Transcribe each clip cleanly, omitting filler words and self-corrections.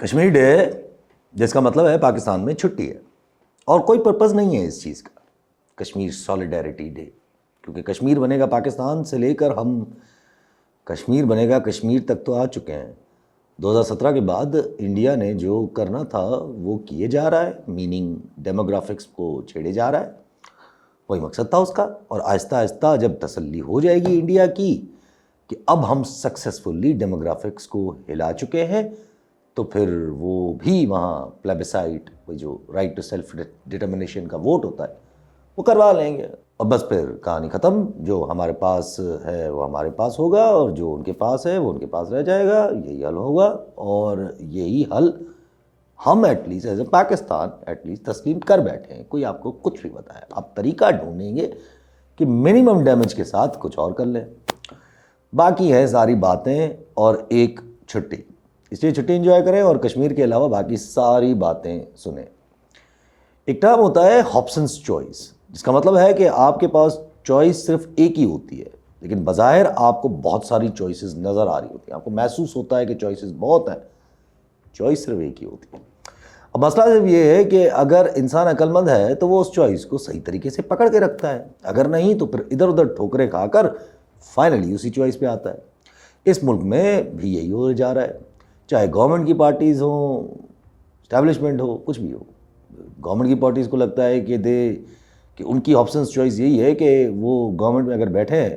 Kashmir day جس کا مطلب ہے پاکستان میں چھٹی ہے، اور کوئی پرپز نہیں ہے اس چیز کا، کشمیر سالیڈیرٹی ڈے، کیونکہ کشمیر بنے گا پاکستان سے لے کر ہم کشمیر بنے گا کشمیر تک تو آ چکے ہیں۔ 2017 کے بعد انڈیا نے جو کرنا تھا وہ کیے جا رہا ہے، میننگ ڈیموگرافکس کو چھیڑے جا رہا ہے، وہی مقصد تھا اس کا۔ اور آہستہ آہستہ جب تسلی ہو جائے گی انڈیا کی کہ اب ہم سکسیسفلی ڈیموگرافکس کو ہلا چکے ہیں، تو پھر وہ بھی وہاں پلیبسائٹ، وہ جو رائٹ ٹو سیلف ڈٹرمنیشن کا ووٹ ہوتا ہے وہ کروا لیں گے، اور بس پھر کہانی ختم۔ جو ہمارے پاس ہے وہ ہمارے پاس ہوگا، اور جو ان کے پاس ہے وہ ان کے پاس رہ جائے گا، یہی حل ہوگا۔ اور یہی حل ہم at least as a Pakistan at least تسلیم کر بیٹھے ہیں۔ کوئی آپ کو کچھ بھی بتایا، آپ طریقہ ڈھونڈیں گے کہ منیمم ڈیمیج کے ساتھ کچھ اور کر لیں۔ باقی ہے ساری باتیں اور ایک چھٹی، اس لیے چھٹی انجوائے کریں اور کشمیر کے علاوہ باقی ساری باتیں سنیں۔ ایک ٹرم ہوتا ہے ہابسنس چوائس، جس کا مطلب ہے کہ آپ کے پاس چوائس صرف ایک ہی ہوتی ہے، لیکن بظاہر آپ کو بہت ساری چوائسیز نظر آ رہی ہوتی ہیں، آپ کو محسوس ہوتا ہے کہ چوائسیز بہت ہیں، چوائس صرف ایک ہی ہوتی ہے۔ اب مسئلہ صرف یہ ہے کہ اگر انسان عقل مند ہے تو وہ اس چوائس کو صحیح طریقے سے پکڑ کے رکھتا ہے، اگر نہیں تو پھر ادھر ادھر ٹھوکریں کھا کر فائنلی اسی چوائس پہ آتا ہے۔ اس ملک میں بھی یہی ہو جا رہا ہے، چاہے گورنمنٹ کی پارٹیز ہوں، اسٹیبلشمنٹ ہو، کچھ بھی ہو۔ گورنمنٹ کی پارٹیز کو لگتا ہے کہ ان کی آپشنس چوائس یہی ہے کہ وہ گورنمنٹ میں اگر بیٹھے ہیں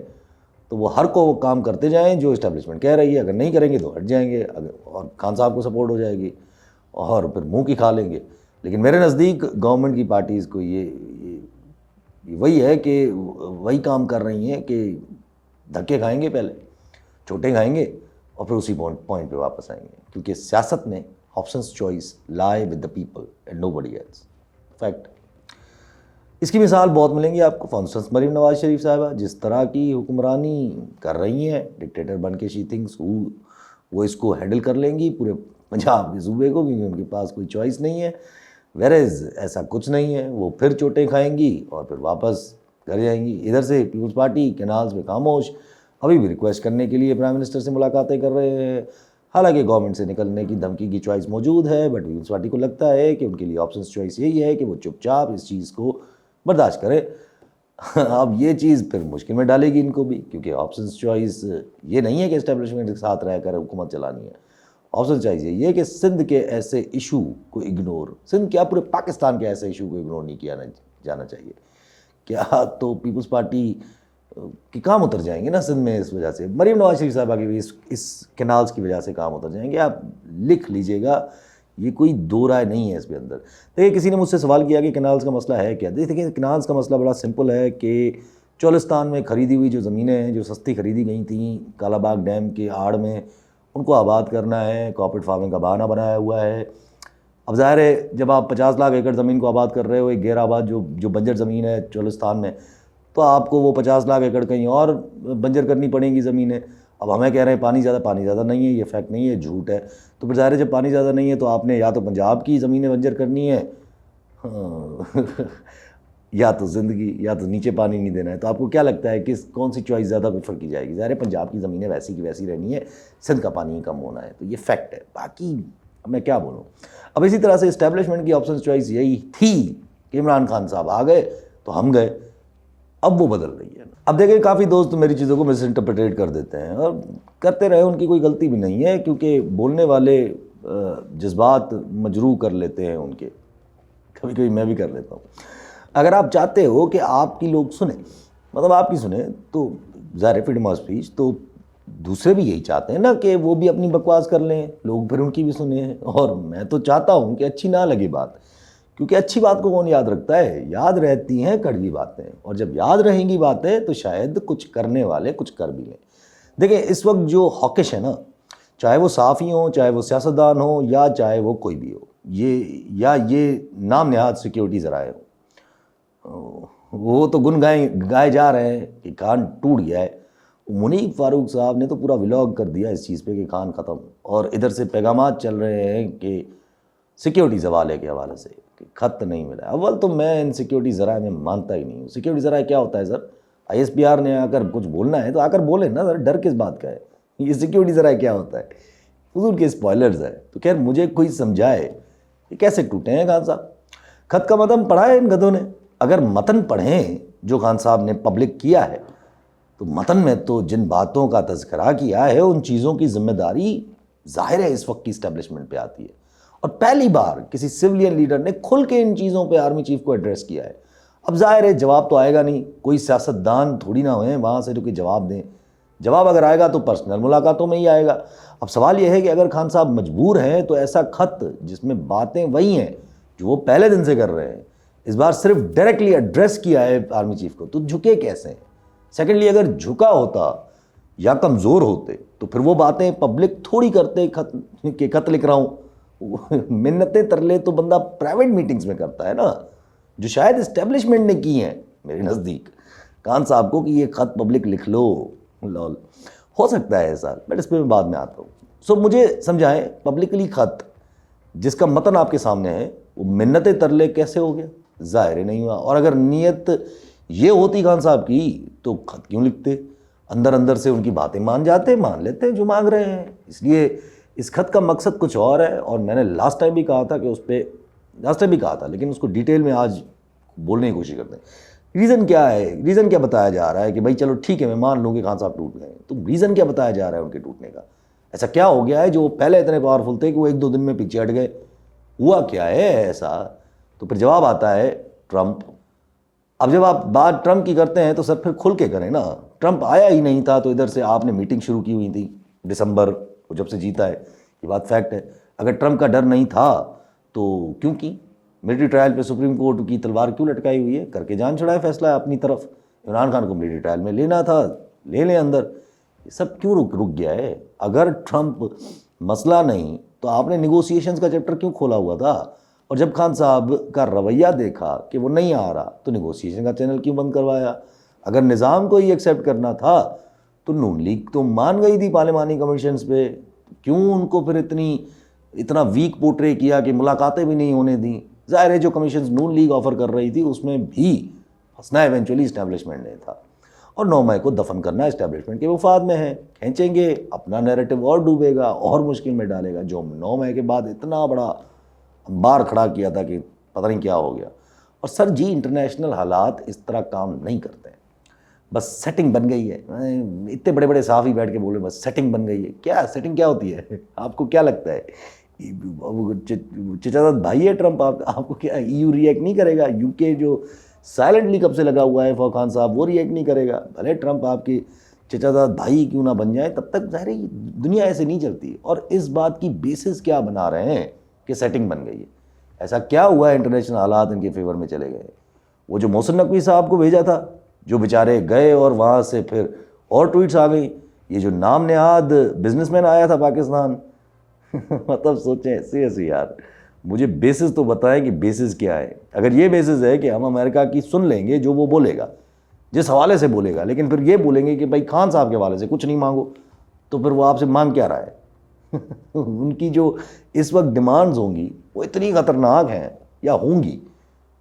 تو وہ ہر کو وہ کام کرتے جائیں جو اسٹیبلشمنٹ کہہ رہی ہے، اگر نہیں کریں گے تو ہٹ جائیں گے، اور خان صاحب کو سپورٹ ہو جائے گی اور پھر منہ کی کھا لیں گے۔ لیکن میرے نزدیک گورنمنٹ کی پارٹیز کو یہ وہی ہے کہ وہی کام کر رہی ہیں کہ دھکے کھائیں گے، پہلے چوٹیں کھائیں گے اور پھر اسی پوائنٹ پہ واپس آئیں گے، کیونکہ سیاست میں options choice lie with the people and nobody else, fact. اس کی مثال بہت ملیں گی آپ کو، فار انسٹنس مریم نواز شریف صاحبہ جس طرح کی حکمرانی کر رہی ہیں ڈکٹیٹر بن کے، شی تھنکس وہ اس کو ہینڈل کر لیں گی پورے پنجاب کے صوبے کو، کیونکہ ان کے پاس کوئی چوائس نہیں ہے، ویرز ایسا کچھ نہیں ہے، وہ پھر چوٹیں کھائیں گی اور پھر واپس گھر جائیں گی۔ ادھر سے پیپلز پارٹی کینالز میں خاموش، ابھی بھی ریکویسٹ کرنے کے لیے پرائم منسٹر سے ملاقاتیں کر رہے ہیں، حالانکہ گورنمنٹ سے نکلنے کی دھمکی کی چوائس موجود ہے، بٹ پیپلز پارٹی کو لگتا ہے کہ ان کے لیے آپشنس چوائس یہی ہے کہ وہ چپ چاپ اس چیز کو برداشت کرے۔ اب یہ چیز پھر مشکل میں ڈالے گی ان کو بھی، کیونکہ آپشنس چوائس یہ نہیں ہے کہ اسٹیبلشمنٹ کے ساتھ رہ کر حکومت چلانی ہے، آپشن چوائس یہ ہے کہ سندھ کے ایسے ایشو کو اگنور، سندھ کیا پورے پاکستان کے ایسے ایشو کو اگنور نہیں کیا جانا چاہیے۔ کیا تو پیپلز پارٹی کے کام اتر جائیں گے نا سندھ میں، اس وجہ سے مریم نواز شریف صاحبہ کی بھی اس کینالز کی وجہ سے کام اتر جائیں گے، آپ لکھ لیجئے گا، یہ کوئی دو رائے نہیں ہے اس کے اندر۔ دیکھیے کسی نے مجھ سے سوال کیا کہ کینالز کا مسئلہ ہے کیا؟ دیکھیں کینالز کا مسئلہ بڑا سمپل ہے کہ چولستان میں خریدی ہوئی جو زمینیں ہیں، جو سستی خریدی گئی تھیں کالا باغ ڈیم کے آڑ میں، ان کو آباد کرنا ہے، کارپوریٹ فارمنگ کا بہانہ بنایا ہوا ہے۔ اب ظاہر ہے جب آپ 50 لاکھ ایکڑ زمین کو آباد کر رہے ہو، ایک غیر آباد جو بنجر زمین ہے چولستان میں، تو آپ کو وہ 50 لاکھ ایکڑ کہیں اور بنجر کرنی پڑیں گی زمینیں۔ اب ہمیں کہہ رہے ہیں پانی زیادہ نہیں ہے، یہ فیکٹ نہیں ہے، جھوٹ ہے۔ تو پھر ظاہر ہے جب پانی زیادہ نہیں ہے تو آپ نے یا تو پنجاب کی زمینیں بنجر کرنی ہے یا تو زندگی، یا تو نیچے پانی نہیں دینا ہے۔ تو آپ کو کیا لگتا ہے کہ کون سی چوائس زیادہ پریفر کی جائے گی؟ ظاہر ہے پنجاب کی زمینیں ویسی کی ویسی رہنی ہے، سندھ کا پانی کم ہونا ہے، تو یہ فیکٹ ہے۔ باقی اب میں کیا بولوں۔ اب اسی طرح سے اسٹیبلشمنٹ کی آپشن چوائس یہی تھی کہ عمران خان صاحب آ گئے تو ہم گئے، اب وہ بدل رہی ہے۔ اب دیکھیں کافی دوست میری چیزوں کو مس انٹرپریٹ کر دیتے ہیں، اور کرتے رہے، ان کی کوئی غلطی بھی نہیں ہے، کیونکہ بولنے والے جذبات مجروح کر لیتے ہیں ان کے، کبھی کبھی میں بھی کر لیتا ہوں۔ اگر آپ چاہتے ہو کہ آپ کی لوگ سنیں، مطلب آپ کی سنیں، تو ظاہر فریڈم آف اسپیچ، تو دوسرے بھی یہی چاہتے ہیں نا کہ وہ بھی اپنی بکواس کر لیں، لوگ پھر ان کی بھی سنیں۔ اور میں تو چاہتا ہوں کہ اچھی نہ لگے بات، کیونکہ اچھی بات کو کون یاد رکھتا ہے؟ یاد رہتی ہیں کڑوی باتیں، اور جب یاد رہیں گی باتیں تو شاید کچھ کرنے والے کچھ کر بھی لیں۔ دیکھیں اس وقت جو ہاکش ہے نا، چاہے وہ صحافی ہوں، چاہے وہ سیاستدان ہوں، یا چاہے وہ کوئی بھی ہو، یہ نام نہاد سیکیورٹی ذرائع ہو، وہ تو گائے جا رہے ہیں کہ خان ٹوٹ گیا ہے۔ منیب فاروق صاحب نے تو پورا ولاگ کر دیا اس چیز پہ کہ خان ختم، اور ادھر سے پیغامات چل رہے ہیں کہ سیکیورٹی حوالے کے حوالے سے کہ خط نہیں ملا۔ اول تو میں ان سیکیورٹی ذرائع میں مانتا ہی نہیں ہوں۔ سیکیورٹی ذرائع کیا ہوتا ہے سر؟ آئی ایس پی آر نے آ کر کچھ بولنا ہے تو آ کر بولے نا سر، ڈر کس بات کا ہے؟ یہ سیکیورٹی ذرائع کیا ہوتا ہے؟ حضور کے اسپوائلرز ہیں. تو خیر مجھے کوئی سمجھائے یہ کیسے ٹوٹے ہیں خان صاحب. خط کا متن پڑھا ہے ان گدھوں نے؟ اگر متن پڑھیں جو خان صاحب نے پبلک کیا ہے تو متن میں تو جن باتوں کا تذکرہ کیا ہے ان چیزوں کی ذمہ داری ظاہر ہے اس وقت کی اسٹیبلشمنٹ پہ آتی ہے. اور پہلی بار کسی سویلین لیڈر نے کھل کے ان چیزوں پہ آرمی چیف کو ایڈریس کیا ہے. اب ظاہر ہے جواب تو آئے گا نہیں, کوئی سیاستدان تھوڑی نہ ہوئے وہاں سے جو کہ جواب دیں. جواب اگر آئے گا تو پرسنل ملاقاتوں میں ہی آئے گا. اب سوال یہ ہے کہ اگر خان صاحب مجبور ہیں تو ایسا خط جس میں باتیں وہی ہیں جو وہ پہلے دن سے کر رہے ہیں, اس بار صرف ڈائریکٹلی ایڈریس کیا ہے آرمی چیف کو, تو جھکے کیسے ہیں؟ سیکنڈلی اگر جھکا ہوتا یا کمزور ہوتے تو پھر وہ باتیں پبلک تھوڑی کرتے کہ خط لکھ رہا ہوں. منتیں ترلے تو بندہ پرائیویٹ میٹنگز میں کرتا ہے نا, جو شاید اسٹیبلشمنٹ نے کی ہیں میرے نزدیک خان صاحب کو کہ یہ خط پبلک لکھ لو. لول ہو سکتا ہے ایسا, بٹ اس پہ میں بعد میں آتا ہوں. سو مجھے سمجھائیں پبلکلی خط جس کا متن آپ کے سامنے ہے وہ منتیں ترلے کیسے ہو گیا؟ ظاہر نہیں ہوا. اور اگر نیت یہ ہوتی خان صاحب کی تو خط کیوں لکھتے؟ اندر اندر سے ان کی باتیں مان جاتے, مان لیتے جو مانگ رہے ہیں. اس لیے اس خط کا مقصد کچھ اور ہے, اور میں نے لاسٹ ٹائم بھی کہا تھا کہ اس پہ لیکن اس کو ڈیٹیل میں آج بولنے کی کوشش کرتے ہیں. ریزن کیا ہے؟ ریزن کیا بتایا جا رہا ہے کہ بھائی چلو ٹھیک ہے میں مان لوں کہ خان صاحب ٹوٹ گئے, تو ریزن کیا بتایا جا رہا ہے ان کے ٹوٹنے کا؟ ایسا کیا ہو گیا ہے جو پہلے اتنے پاورفل تھے کہ وہ 1-2 دن میں پیچھے ہٹ گئے؟ ہوا کیا ہے ایسا؟ تو پھر جواب آتا ہے ٹرمپ. اب جب آپ بات ٹرمپ کی کرتے ہیں تو سر پھر کھل کے کریں نا. ٹرمپ آیا ہی نہیں تھا تو ادھر سے آپ نے میٹنگ شروع کی ہوئی تھی دسمبر کو جب سے جیتا ہے, یہ بات فیکٹ ہے. اگر ٹرمپ کا ڈر نہیں تھا تو کیوں کی ملٹری ٹرائل پہ سپریم کورٹ کی تلوار کیوں لٹکائی ہوئی ہے؟ کر کے جان چھڑائے فیصلہ اپنی طرف. عمران خان کو ملٹری ٹرائل میں لینا تھا, لے لیں اندر. یہ سب کیوں رک گیا ہے؟ اگر ٹرمپ مسئلہ نہیں تو آپ نے نیگوسیشنز کا چیپٹر کیوں کھولا ہوا تھا؟ اور جب خان صاحب کا رویہ دیکھا کہ وہ نہیں آ رہا تو نیگوسیشن کا چینل کیوں بند کروایا؟ اگر نظام کو ہی ایکسیپٹ کرنا تھا تو نون لیگ تو مان گئی تھی پارلیمانی کمیشنز پہ, کیوں ان کو پھر اتنا ویک پورٹرے کیا کہ ملاقاتیں بھی نہیں ہونے دیں؟ ظاہر ہے جو کمیشنز نون لیگ آفر کر رہی تھی اس میں بھی پھنسنا ایونچولی اسٹیبلشمنٹ نے تھا, اور 9 مئی کو دفن کرنا اسٹیبلشمنٹ کے مفاد میں ہے. کھینچیں گے اپنا نیریٹو اور ڈوبے گا اور مشکل میں ڈالے گا, جو 9 مئی کے بعد اتنا بڑا انبار کھڑا کیا تھا کہ پتہ نہیں کیا ہو گیا. اور سر جی انٹرنیشنل حالات اس طرح کام نہیں کرتے ہیں. بس سیٹنگ بن گئی ہے. اتنے بڑے بڑے صحافی بیٹھ کے بولے بس سیٹنگ بن گئی ہے. کیا سیٹنگ کیا ہوتی ہے؟ آپ کو کیا لگتا ہے چچا داد بھائی ہے ٹرمپ؟ آپ کو کیا EU ریئیکٹ نہیں کرے گا؟ UK جو سائلنٹلی کب سے لگا ہوا ہے فوق خان صاحب وہ ریئیکٹ نہیں کرے گا؟ بھلے ٹرمپ آپ کے چچا داد بھائی کیوں نہ بن جائیں, تب تک ظاہر ہے دنیا ایسے نہیں چلتی. اور اس بات کی بیسس کیا بنا رہے ہیں کہ سیٹنگ بن گئی ہے؟ ایسا کیا ہوا ہے انٹرنیشنل حالات ان کے فیور میں چلے گئے؟ وہ جو محسن نقوی صاحب کو بھیجا تھا جو بیچارے گئے اور وہاں سے پھر اور ٹویٹس آ گئیں. یہ جو نام نہاد بزنس مین آیا تھا پاکستان مطلب سوچیں سیریسلی یار, مجھے بیسس تو بتائیں کہ بیسس کیا ہے. اگر یہ بیسس ہے کہ ہم امریکہ کی سن لیں گے جو وہ بولے گا جس حوالے سے بولے گا, لیکن پھر یہ بولیں گے کہ بھائی خان صاحب کے حوالے سے کچھ نہیں مانگو, تو پھر وہ آپ سے مانگ کیا رہا ہے؟ ان کی جو اس وقت ڈیمانڈز ہوں گی وہ اتنی خطرناک ہیں یا ہوں گی,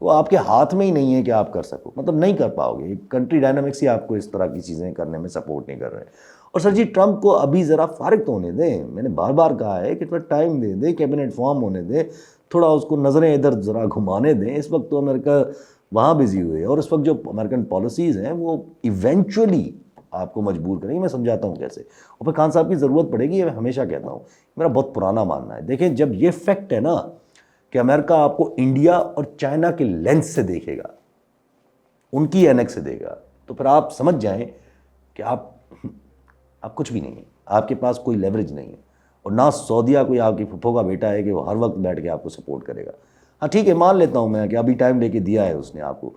وہ آپ کے ہاتھ میں ہی نہیں ہے کہ آپ کر سکو, مطلب نہیں کر پاؤ گے. کنٹری ڈائنامکس ہی آپ کو اس طرح کی چیزیں کرنے میں سپورٹ نہیں کر رہے. اور سر جی ٹرمپ کو ابھی ذرا فارغ تو ہونے دیں. میں نے بار بار کہا ہے کہ تھوڑا ٹائم دے دیں, کیبنٹ فارم ہونے دیں, تھوڑا اس کو نظریں ادھر ذرا گھمانے دیں. اس وقت تو امریکہ وہاں بزی ہوئے ہے, اور اس وقت جو امریکن پالیسیز ہیں وہ ایونچولی آپ کو مجبور کریں گی. میں سمجھاتا ہوں کیسے, اور پھر خان صاحب کی ضرورت پڑے گی. میں ہمیشہ کہتا ہوں, میرا بہت پرانا ماننا ہے. دیکھیں جب یہ فیکٹ ہے نا کہ امریکہ آپ کو انڈیا اور چائنا کے لینس سے دیکھے گا, ان کی اینکس سے دیکھے گا, تو پھر آپ سمجھ جائیں کہ آپ کچھ بھی نہیں ہیں, آپ کے پاس کوئی لیوریج نہیں ہے. اور نہ سعودیہ کوئی آپ کی پھپھو کا بیٹا ہے کہ وہ ہر وقت بیٹھ کے آپ کو سپورٹ کرے گا. ہاں ٹھیک ہے مان لیتا ہوں میں کہ ابھی ٹائم لے کے دیا ہے اس نے آپ کو,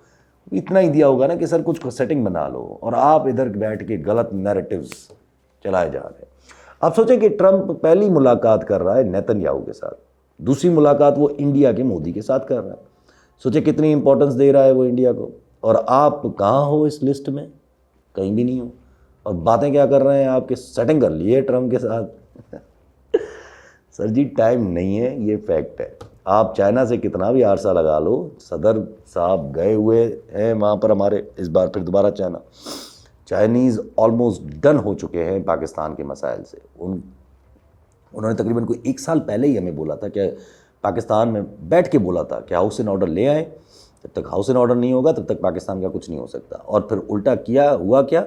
اتنا ہی دیا ہوگا نا کہ سر کچھ سیٹنگ بنا لو, اور آپ ادھر بیٹھ کے غلط نیریٹیوز چلائے جا رہے ہیں. آپ سوچیں کہ ٹرمپ پہلی ملاقات کر رہا ہے نیتن یاہو کے ساتھ, دوسری ملاقات وہ انڈیا کے مودی کے ساتھ کر رہا ہے. سوچیں کتنی امپورٹنس دے رہا ہے وہ انڈیا کو, اور آپ کہاں ہو اس لسٹ میں؟ کہیں بھی نہیں ہو. اور باتیں کیا کر رہے ہیں آپ کے سیٹنگ کر لیے ٹرمپ کے ساتھ. سر جی ٹائم نہیں ہے, یہ فیکٹ ہے. آپ چائنا سے کتنا بھی عرصہ لگا لو, صدر صاحب گئے ہوئے ہیں وہاں پر ہمارے, اس بار پھر دوبارہ چائنیز آلموسٹ ڈن ہو چکے ہیں پاکستان کے مسائل سے. انہوں نے تقریباً کوئی 1 سال پہلے ہی ہمیں بولا تھا کہ پاکستان میں بیٹھ کے بولا تھا کہ ہاؤس اینڈ آرڈر لے آئیں، جب تک ہاؤس اینڈ آرڈر نہیں ہوگا تب تک پاکستان کا کچھ نہیں ہو سکتا. اور پھر الٹا ہوا کیا،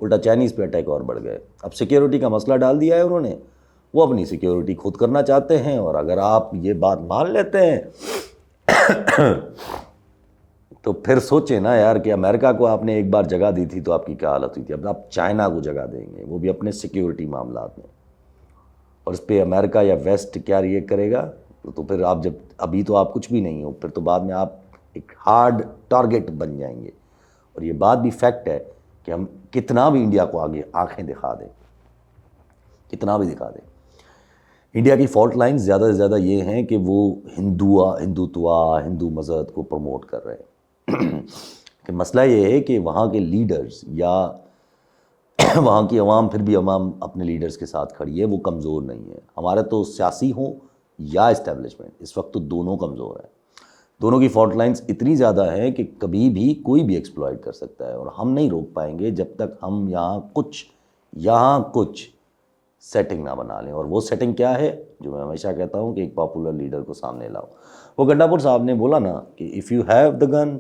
الٹا چائنیز پہ اٹیک اور بڑھ گئے. اب سیکیورٹی کا مسئلہ ڈال دیا ہے انہوں نے، وہ اپنی سیکیورٹی خود کرنا چاہتے ہیں. اور اگر آپ یہ بات مان لیتے ہیں تو پھر سوچیں نا یار کہ امریکہ کو آپ نے ایک بار جگہ دی تھی تو آپ کی کیا حالت ہوئی تھی. اب آپ چائنا کو جگہ دیں گے، وہ بھی اپنے سیکیورٹی معاملات میں، اور اس پہ امریکہ یا ویسٹ کیا ریئیکٹ کرے گا. تو پھر آپ جب ابھی تو آپ کچھ بھی نہیں ہو، پھر تو بعد میں آپ ایک ہارڈ ٹارگٹ بن جائیں گے. اور یہ بات بھی فیکٹ ہے کہ ہم کتنا بھی انڈیا کو آگے آنکھیں دکھا دیں، کتنا بھی دکھا دیں، انڈیا کی فالٹ لائنز زیادہ سے زیادہ یہ ہیں کہ وہ ہندوتوا، ہندو مذہب کو پروموٹ کر رہے ہیں. کہ مسئلہ یہ ہے کہ وہاں کے لیڈرز یا وہاں کی عوام، پھر بھی عوام اپنے لیڈرز کے ساتھ کھڑی ہے، وہ کمزور نہیں ہے. ہمارے تو سیاسی ہوں یا اسٹیبلشمنٹ، اس وقت تو دونوں کمزور ہیں. دونوں کی فالٹ لائنز اتنی زیادہ ہیں کہ کبھی بھی کوئی بھی ایکسپلائٹ کر سکتا ہے، اور ہم نہیں روک پائیں گے جب تک ہم یہاں کچھ سیٹنگ نہ بنا لیں. اور وہ سیٹنگ کیا ہے، جو میں ہمیشہ کہتا ہوں کہ ایک پاپولر لیڈر کو سامنے لاؤ. وہ گنڈاپور صاحب نے بولا نا کہ if you have the gun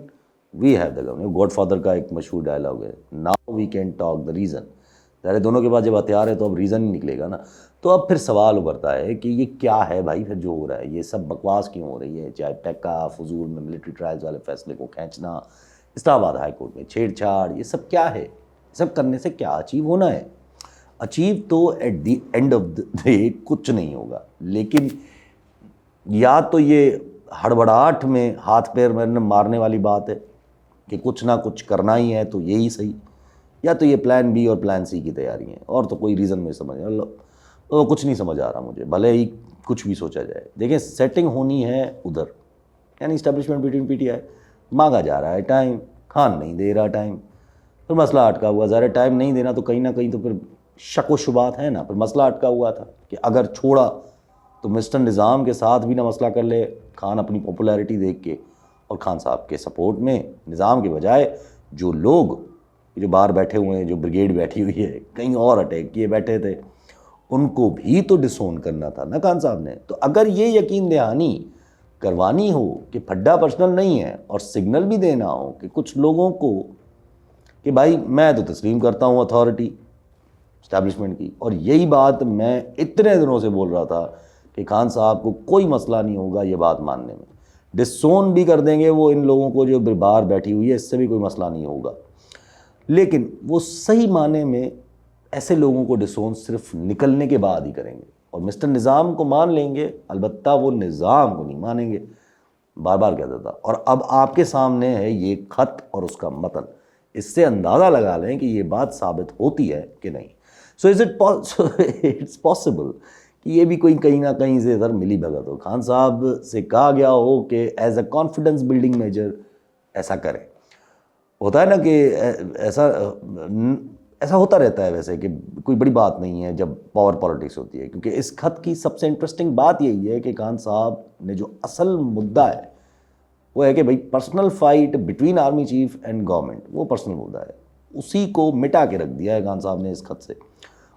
we have the gun. Godfather کا ایک مشہور ڈائلاگ ہے، now we can talk the reason. ظاہر دونوں کے پاس جب ہتھیار ہے تو اب ریزن ہی نکلے گا نا. تو اب پھر سوال ابھرتا ہے کہ یہ کیا ہے بھائی، پھر جو ہو رہا ہے یہ سب بکواس کیوں ہو رہی ہے؟ چاہے پیکا فضول میں ملٹری ٹرائلز والے فیصلے کو کھینچنا، اسلام آباد ہائی کورٹ میں چھیڑ چھاڑ، یہ سب کیا ہے؟ یہ سب کرنے سے کیا اچیو ہونا ہے؟ اچیو تو at the end of the day کچھ نہیں ہوگا. لیکن یا تو یہ ہڑبڑاہٹ میں ہاتھ پیر مارنے والی بات ہے کہ کچھ نہ کچھ کرنا ہی ہے تو یہی صحیح، یا تو یہ پلان بی اور پلان سی کی تیاری ہیں. اور تو کوئی ریزن میں سمجھ کچھ نہیں سمجھ آ رہا مجھے، بھلے ہی کچھ بھی سوچا جائے. دیکھیں سیٹنگ ہونی ہے ادھر، یعنی establishment between P T I, مانگا جا رہا ہے ٹائم، خان نہیں دے رہا ٹائم، پھر مسئلہ اٹکا ہوا. ظاہر ٹائم نہیں دینا تو کہیں نہ کہیں تو پھر شک و شبات ہے نا. پھر مسئلہ اٹکا ہوا تھا کہ اگر چھوڑا تو مسٹر نظام کے ساتھ بھی نہ مسئلہ کر لے خان اپنی پاپولیرٹی دیکھ کے، اور خان صاحب کے سپورٹ میں نظام کے بجائے جو لوگ جو باہر بیٹھے ہوئے ہیں، جو بریگیڈ بیٹھی ہوئی ہے، کہیں اور اٹیک کیے بیٹھے تھے، ان کو بھی تو ڈسون کرنا تھا نا خان صاحب نے. تو اگر یہ یقین دہانی کروانی ہو کہ پھڈا پرسنل نہیں ہے، اور سگنل بھی دینا ہو کہ کچھ لوگوں کو کہ بھائی میں تو تسلیم کرتا ہوں اتھارٹی اسٹیبلشمنٹ کی، اور یہی بات میں اتنے دنوں سے بول رہا تھا کہ خان صاحب کو کوئی مسئلہ نہیں ہوگا یہ بات ماننے میں، ڈسون بھی کر دیں گے وہ ان لوگوں کو جو باہر بیٹھی ہوئی ہے، اس سے بھی کوئی مسئلہ نہیں ہوگا. لیکن وہ صحیح معنی میں ایسے لوگوں کو ڈسون صرف نکلنے کے بعد ہی کریں گے. اور مسٹر نظام کو مان لیں گے، البتہ وہ نظام کو نہیں مانیں گے. بار بار کہتا تھا. اور اب آپ کے سامنے ہے یہ خط اور اس کا متن، اس سے اندازہ لگا لیں کہ یہ بات ثابت ہوتی ہے کہ نہیں. سو از اٹس پاسبل کہ یہ بھی کوئی کہیں نہ کہیں سے ادھر ملی بھگت ہو، خان صاحب سے کہا گیا ہو کہ as a confidence building measure ایسا کریں. ہوتا ہے نا کہ ایسا ہوتا رہتا ہے ویسے، کہ کوئی بڑی بات نہیں ہے جب پاور پالیٹکس ہوتی ہے. کیونکہ اس خط کی سب سے انٹرسٹنگ بات یہی ہے کہ خان صاحب نے جو اصل مدعا ہے وہ ہے کہ بھائی personal fight between army chief and government, وہ پرسنل مدعا ہے، اسی کو مٹا کے رکھ دیا ہے خان صاحب نے اس خط سے.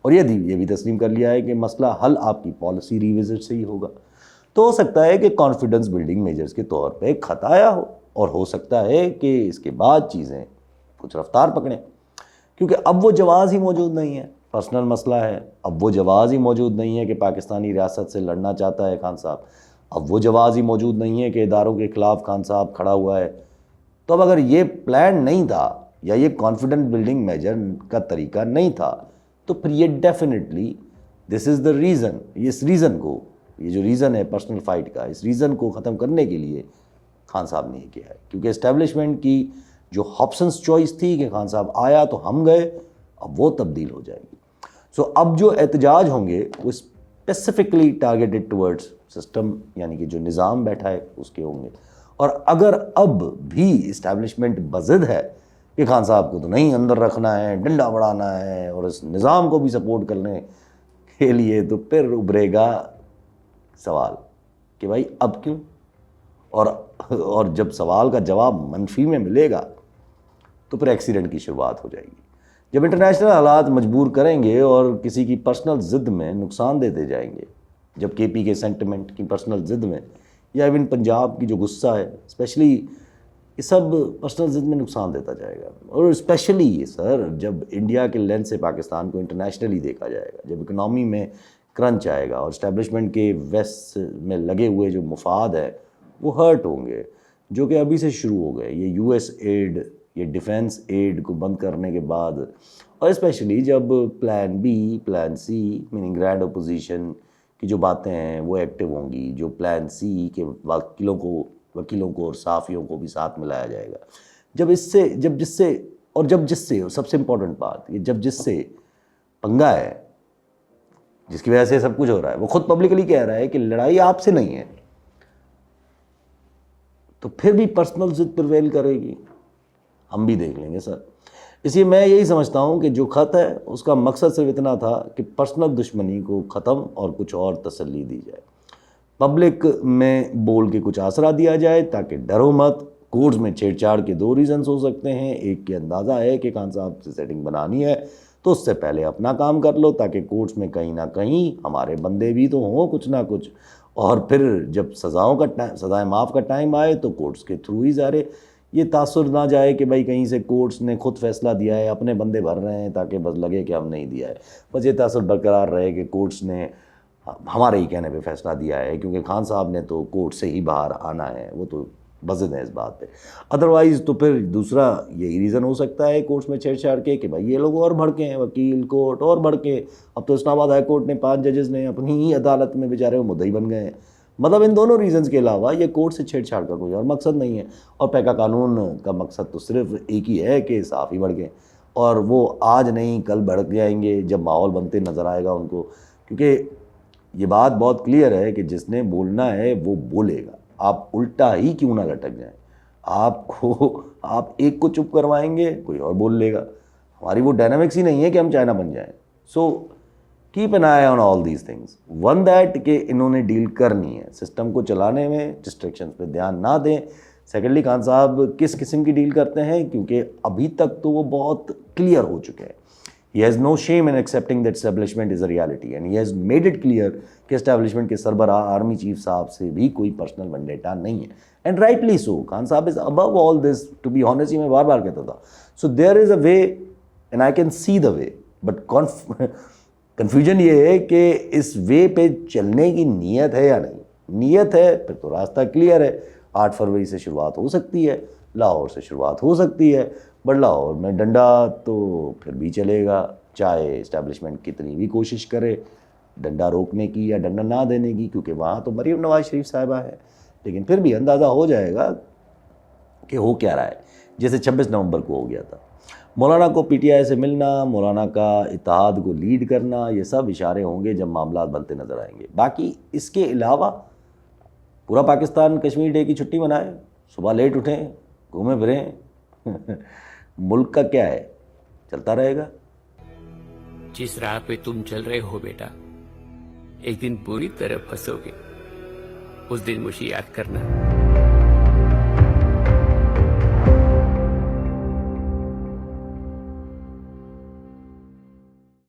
اور یہ بھی تسلیم کر لیا ہے کہ مسئلہ حل آپ کی پالیسی ریوزٹ سے ہی ہوگا. تو ہو سکتا ہے کہ کانفیڈنس بلڈنگ میجرز کے طور پہ ایک خط آیا ہو، اور ہو سکتا ہے کہ اس کے بعد چیزیں کچھ رفتار پکڑیں، کیونکہ اب وہ جواز ہی موجود نہیں ہے. پرسنل مسئلہ ہے، اب وہ جواز ہی موجود نہیں ہے کہ پاکستانی ریاست سے لڑنا چاہتا ہے خان صاحب، اب وہ جواز ہی موجود نہیں ہے کہ اداروں کے خلاف خان صاحب کھڑا ہوا ہے. تو اب اگر یہ پلان نہیں تھا یا یہ کانفیڈنس بلڈنگ میجر کا طریقہ نہیں تھا، تو پھر یہ definitely this is the reason, اس ریزن کو، یہ جو ریزن ہے پرسنل فائٹ کا، اس ریزن کو ختم کرنے کے لیے خان صاحب نے یہ کیا ہے. کیونکہ اسٹیبلشمنٹ کی جو ہاپسنس چوائس تھی کہ خان صاحب آیا تو ہم گئے، اب وہ تبدیل ہو جائے گی. سو اب جو احتجاج ہوں گے وہ اسپیسیفکلی ٹارگیٹڈ ٹورڈز سسٹم، یعنی کہ جو نظام بیٹھا ہے اس کے ہوں گے. اور اگر اب بھی اسٹیبلشمنٹ بضد ہے کہ خان صاحب کو تو نہیں اندر رکھنا ہے، ڈنڈا بڑھانا ہے اور اس نظام کو بھی سپورٹ کرنے کے لیے، تو پھر ابھرے گا سوال کہ بھائی اب کیوں. اور جب سوال کا جواب منفی میں ملے گا تو پھر ایکسیڈنٹ کی شروعات ہو جائے گی. جب انٹرنیشنل حالات مجبور کریں گے اور کسی کی پرسنل ضد میں نقصان دیتے جائیں گے جب کے پی کے سینٹیمنٹ کی پرسنل ضد میں یا ایون پنجاب کی جو غصہ ہے اسپیشلی، یہ سب پرسنل ضد میں نقصان دیتا جائے گا. اور اسپیشلی یہ سر جب انڈیا کے لینس سے پاکستان کو انٹرنیشنلی دیکھا جائے گا، جب اکنامی میں کرنچ آئے گا اور اسٹیبلشمنٹ کے ویسٹ میں لگے ہوئے جو مفاد ہے وہ ہرٹ ہوں گے، جو کہ ابھی سے شروع ہو گئے. یہ یو ایس ایڈ، یہ ڈیفینس ایڈ کو بند کرنے کے بعد، اور اسپیشلی جب plan be, plan C meaning grand opposition کی جو باتیں ہیں وہ ایکٹیو ہوں گی، جو پلان سی کے وکیلوں کو اور صحافیوں کو بھی ساتھ ملایا جائے گا. جب جس سے سب سے امپورٹنٹ بات، یہ جب جس سے پنگا ہے، جس کی وجہ سے سب کچھ ہو رہا ہے، وہ خود پبلکلی کہہ رہا ہے کہ لڑائی آپ سے نہیں ہے، تو پھر بھی پرسنل ضد پرویل کرے گی. ہم بھی دیکھ لیں گے سر. اس لیے میں یہی سمجھتا ہوں کہ جو خط ہے اس کا مقصد صرف اتنا تھا کہ پرسنل دشمنی کو ختم اور کچھ اور تسلی دی جائے، پبلک میں بول کے کچھ آسرا دیا جائے تاکہ ڈرو مت. کورٹس میں چھیڑ چھاڑ کے 2 ریزنز ہو سکتے ہیں. ایک کے اندازہ ہے کہ خان صاحب سے سیٹنگ بنانی ہے تو اس سے پہلے اپنا کام کر لو تاکہ کورٹس میں کہیں نہ کہیں ہمارے بندے بھی تو ہوں کچھ نہ کچھ، اور پھر جب سزائیں معاف کا ٹائم آئے تو کورٹس کے تھرو ہی ظاہر یہ تاثر نہ جائے کہ بھائی کہیں سے کورٹس نے خود فیصلہ دیا ہے، اپنے بندے بھر رہے ہیں تاکہ بس لگے کہ ہم نہیں دیا ہے. بس یہ تاثر برقرار رہے کہ کورٹس نے ہمارے ہی کہنے پہ فیصلہ دیا ہے، کیونکہ خان صاحب نے تو کورٹ سے ہی باہر آنا ہے، وہ تو بضد ہیں اس بات پہ. ادروائز تو پھر دوسرا یہی ریزن ہو سکتا ہے کورٹس میں چھیڑ چھاڑ کے کہ بھائی یہ لوگ اور بھڑکے ہیں، وکیل کورٹ اور بھڑکے. اب تو اسلام آباد ہائی کورٹ نے 5 ججز نے اپنی ہی عدالت میں بیچارے وہ مدعی بن گئے ہیں. مطلب ان دونوں ریزنز کے علاوہ یہ کورٹ سے چھیڑ چھاڑ کا کوئی اور مقصد نہیں ہے. اور پیکا قانون کا مقصد تو صرف ایک ہی ہے کہ صحافی بھڑکیں، اور وہ آج نہیں کل بھڑک جائیں گے جب ماحول بنتے نظر آئے گا ان کو. کیونکہ یہ بات بہت کلیئر ہے کہ جس نے بولنا ہے وہ بولے گا، آپ الٹا ہی کیوں نہ لٹک جائیں. آپ ایک کو چپ کروائیں گے کوئی اور بول لے گا. ہماری وہ ڈائنامکس ہی نہیں ہے کہ ہم چائنا بن جائیں. So keep an eye on all these things. One that کہ انہوں نے ڈیل کرنی ہے سسٹم کو چلانے میں، ڈسٹریکشنز پہ دھیان نہ دیں. سیکنڈلی خان صاحب کس قسم کی ڈیل کرتے ہیں، کیونکہ ابھی تک تو وہ بہت کلیئر ہو چکے ہیں. He has no shame in accepting that establishment is a reality and he has made it clear کہ اسٹیبلشمنٹ کے سربراہ آرمی چیف صاحب سے بھی کوئی پرسنل ونڈیٹا نہیں ہے. And rightly so. Khan Sahab is above all this to be honest. میں بار بار کہتا تھا. So there is a way and I can see the way, but confusion یہ ہے کہ اس وے پہ چلنے کی نیت ہے یا نہیں. نیت ہے پھر تو راستہ کلیئر ہے. 8 فروری سے شروعات ہو سکتی ہے، لاہور سے شروعات ہو سکتی ہے، بٹ لاہور میں ڈنڈا تو پھر بھی چلے گا، چاہے اسٹیبلشمنٹ کتنی بھی کوشش کرے ڈنڈا روکنے کی یا ڈنڈا نہ دینے کی، کیونکہ وہاں تو مریم نواز شریف صاحبہ ہے. لیکن پھر بھی اندازہ ہو جائے گا کہ ہو کیا رہا ہے، جیسے 26 نومبر کو ہو گیا تھا. مولانا کو پی ٹی آئی سے ملنا، مولانا کا اتحاد کو لیڈ کرنا، یہ سب اشارے ہوں گے جب معاملات بنتے نظر آئیں گے. باقی اس کے علاوہ پورا پاکستان کشمیر ڈے کی چھٹی منائے، صبح لیٹ اٹھیں، گھومیں پھریں. ملک کا کیا ہے، چلتا رہے گا. جس راہ پہ تم چل رہے ہو بیٹا، ایک دن پوری طرح پھنسو گے. اس دن مجھے یاد کرنا.